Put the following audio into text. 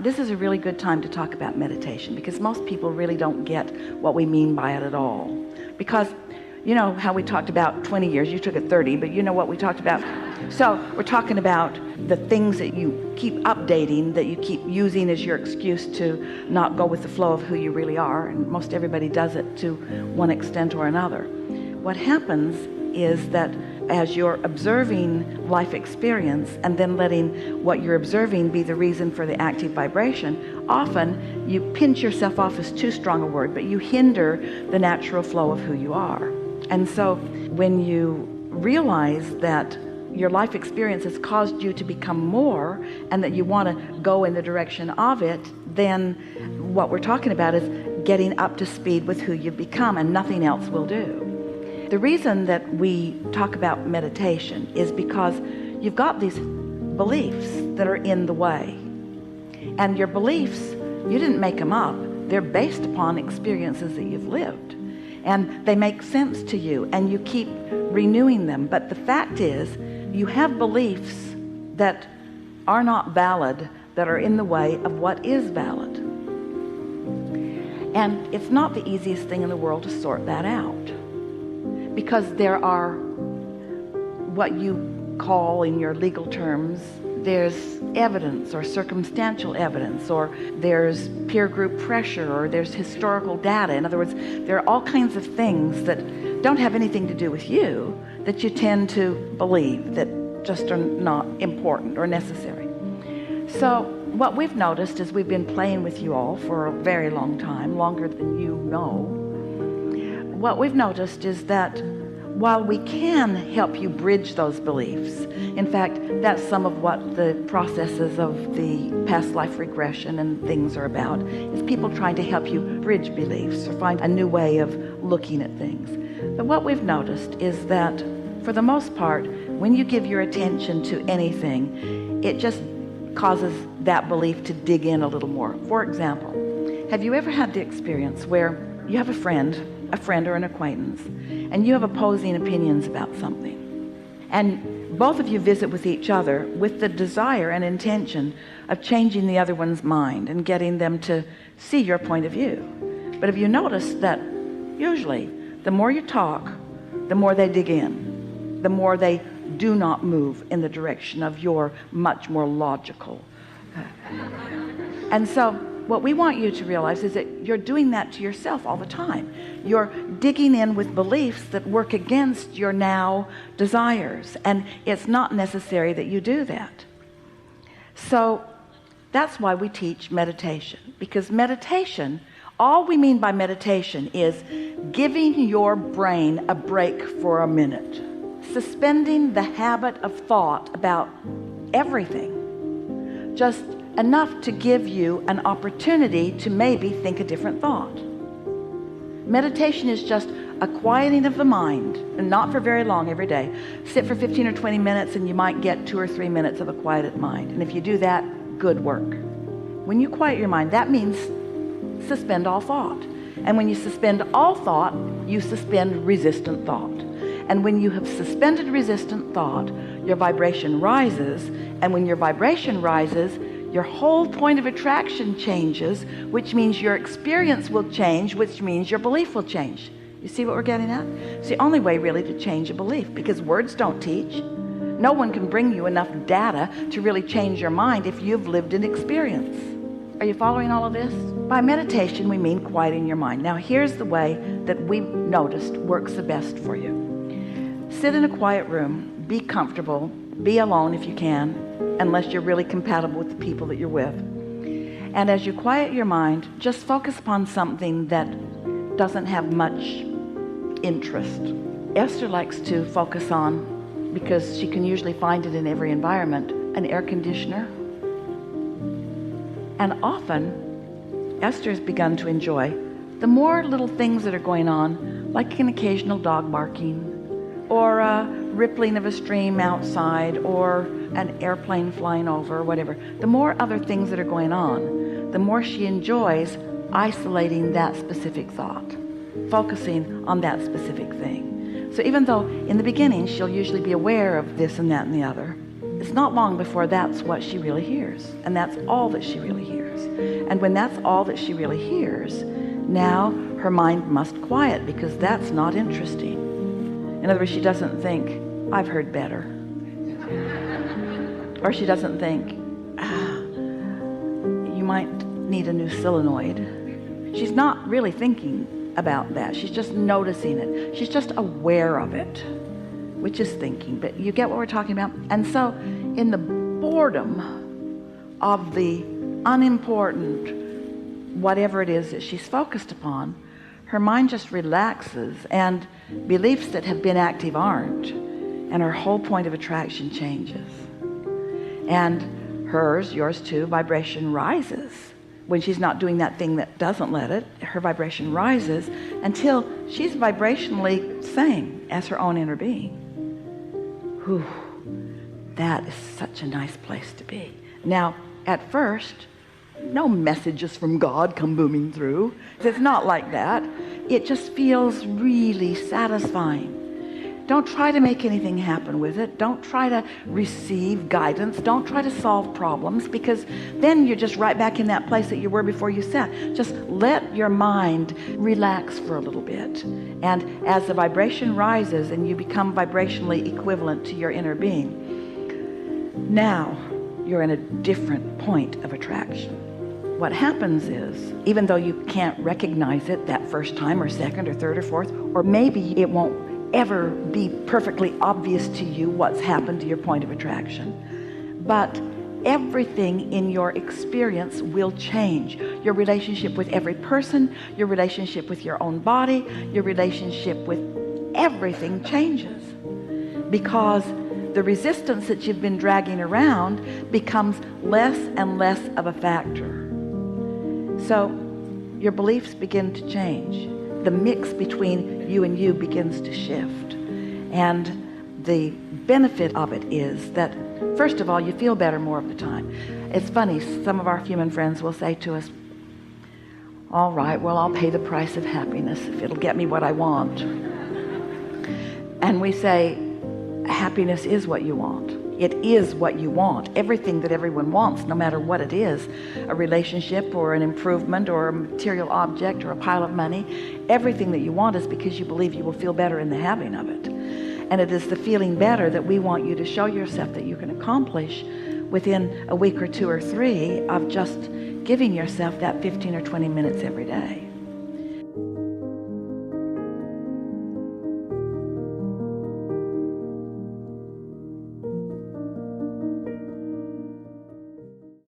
this is a really good time to talk about meditation, because most people really don't get what we mean by it at all. Because you know how we talked about 20 years, you took it 30, but you know what we talked about. So we're talking about the things that you keep updating, that you keep using as your excuse to not go with the flow of who you really are, and most everybody does it to one extent or another. What happens is that as you're observing life experience and then letting what you're observing be the reason for the active vibration, often you pinch yourself off is too strong a word, but you hinder the natural flow of who you are. And so when you realize that your life experience has caused you to become more and that you want to go in the direction of it, then what we're talking about is getting up to speed with who you've become, and nothing else will do. The reason that we talk about meditation is because you've got these beliefs that are in the way. And your beliefs, you didn't make them up. They're based upon experiences that you've lived. And they make sense to you, and you keep renewing them. But the fact is, you have beliefs that are not valid, that are in the way of what is valid. And it's not the easiest thing in the world to sort that out, because there are what you call in your legal terms, there's evidence or circumstantial evidence, or there's peer group pressure, or there's historical data. In other words, there are all kinds of things that don't have anything to do with you that you tend to believe that just are not important or necessary. So what we've noticed is we've been playing with you all for a very long time, longer than you know. What we've noticed is that while we can help you bridge those beliefs, in fact, that's some of what the processes of the past life regression and things are about, is people trying to help you bridge beliefs or find a new way of looking at things. But what we've noticed is that for the most part, when you give your attention to anything, it just causes that belief to dig in a little more. For example, have you ever had the experience where you have a friend or an acquaintance, and you have opposing opinions about something, and both of you visit with each other with the desire and intention of changing the other one's mind and getting them to see your point of view? But have you noticed that usually the more you talk, the more they dig in, the more they do not move in the direction of your much more logical. And so what we want you to realize is that you're doing that to yourself all the time. You're digging in with beliefs that work against your now desires, and it's not necessary that you do that. So that's why we teach meditation, because meditation, all we mean by meditation is giving your brain a break for a minute, suspending the habit of thought about everything, just enough to give you an opportunity to maybe think a different thought. Meditation is just a quieting of the mind, and not for very long every day. Sit for 15 or 20 minutes and you might get 2 or 3 minutes of a quieted mind. And if you do that, good work. When you quiet your mind, that means suspend all thought. And when you suspend all thought, you suspend resistant thought. And when you have suspended resistant thought, your vibration rises. And when your vibration rises, your whole point of attraction changes, which means your experience will change, which means your belief will change. You see what we're getting at? It's the only way really to change a belief, because words don't teach. No one can bring you enough data to really change your mind if you've lived an experience. Are you following all of this? By meditation, we mean quieting your mind. Now, here's the way that we've noticed works the best for you. Sit in a quiet room, be comfortable, be alone if you can, unless you're really compatible with the people that you're with. And as you quiet your mind, just focus upon something that doesn't have much interest. Esther likes to focus on, because she can usually find it in every environment, an air conditioner. And often, Esther has begun to enjoy the more little things that are going on, like an occasional dog barking, or a rippling of a stream outside, or an airplane flying over, or whatever. The more other things that are going on, the more she enjoys isolating that specific thought, focusing on that specific thing. So even though in the beginning she'll usually be aware of this and that and the other, it's not long before that's what she really hears, and that's all that she really hears. And when that's all that she really hears, now her mind must quiet, because that's not interesting. In other words, she doesn't think, I've heard better. Or she doesn't think, you might need a new solenoid. She's not really thinking about that. She's just noticing it. She's just aware of it, which is thinking. But you get what we're talking about? And so in the boredom of the unimportant whatever it is that she's focused upon, her mind just relaxes, and beliefs that have been active aren't, and her whole point of attraction changes. And hers, yours too, vibration rises. When she's not doing that thing that doesn't let it, her vibration rises until she's vibrationally same as her own inner being. Whew, that is such a nice place to be. Now, at first, no messages from God come booming through. It's not like that. It just feels really satisfying. Don't try to make anything happen with it. Don't try to receive guidance. Don't try to solve problems, because then you're just right back in that place that you were before you sat. Just let your mind relax for a little bit. And as the vibration rises and you become vibrationally equivalent to your inner being, now you're in a different point of attraction. What happens is, even though you can't recognize it that first time or second or third or fourth, or maybe it won't ever be perfectly obvious to you what's happened to your point of attraction, but everything in your experience will change. Your relationship with every person, your relationship with your own body, your relationship with everything changes, because the resistance that you've been dragging around becomes less and less of a factor. So your beliefs begin to change. The mix between you and you begins to shift. And the benefit of it is that, first of all, you feel better more of the time. It's funny, some of our human friends will say to us, all right, well, I'll pay the price of happiness if it'll get me what I want. And we say, happiness is what you want. It is what you want. Everything that everyone wants, no matter what it is, a relationship or an improvement or a material object or a pile of money, everything that you want is because you believe you will feel better in the having of it. And it is the feeling better that we want you to show yourself that you can accomplish within a week or two or three of just giving yourself that 15 or 20 minutes every day.